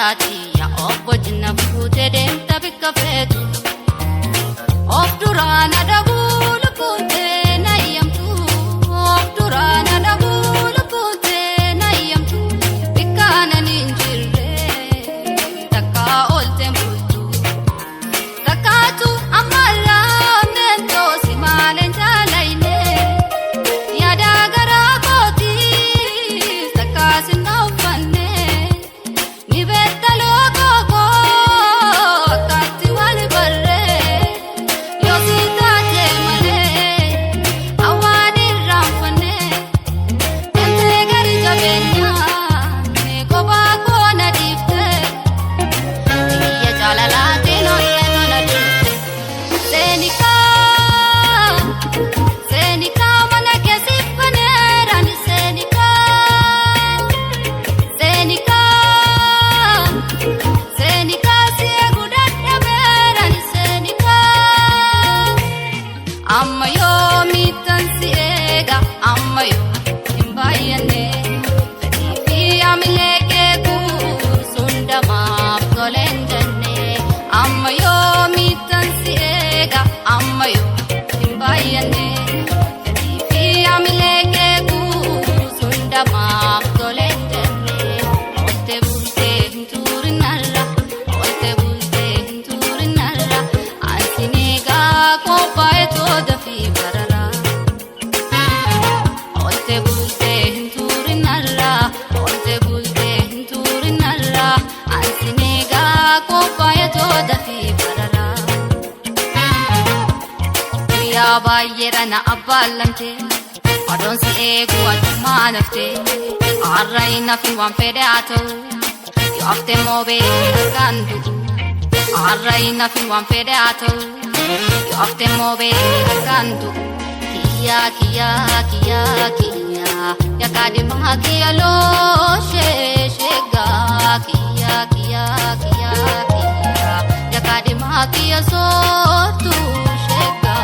jaalati yaa obbojina fuutee deemta bikka feetu of duraana dhabuu lubbuutee na eeyyamtu of duraana dhabuu lubbuutee na eeyyamtu bikka anan hin jirre takka oolte bultu takkaatu ammalaa neentoo si maaleen jaalayne yaada garaa kootiis takkaasin na uffanne baay'eerana abbaalamte adoon si eegu addummaa nafte arrayi nafin waan fedhe haa ta'u yoo hafte moo beekan du'u arrayi nafin waan fedhe haa ta'u yoo hafte moo beekan du'u kiyyaa kiyyaa kiyyaa kiyyaa yakaadimaa kiyya loo sheegaa kiyyaa kiyyaa kiyyaa kiyyaa yakaadimaa kiyya sootu sheegaa.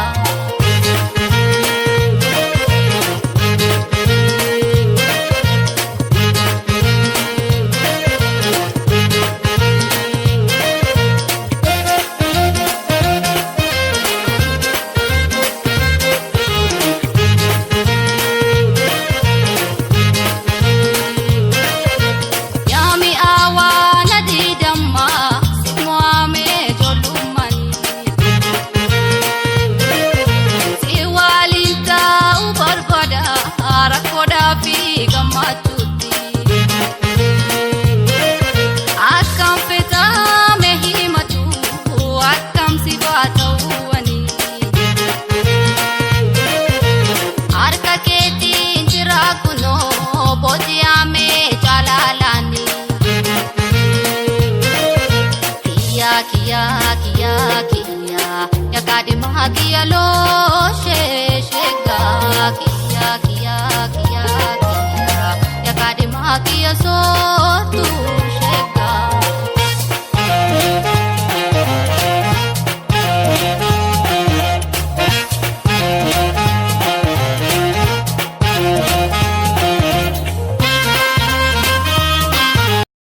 Kiyyaa kiyyaa kiyyaa yakaadimaa kiyya loo sheegaa kiyyaa kiyyaa kiyyaa kiyyaa yakaadimaa kiyya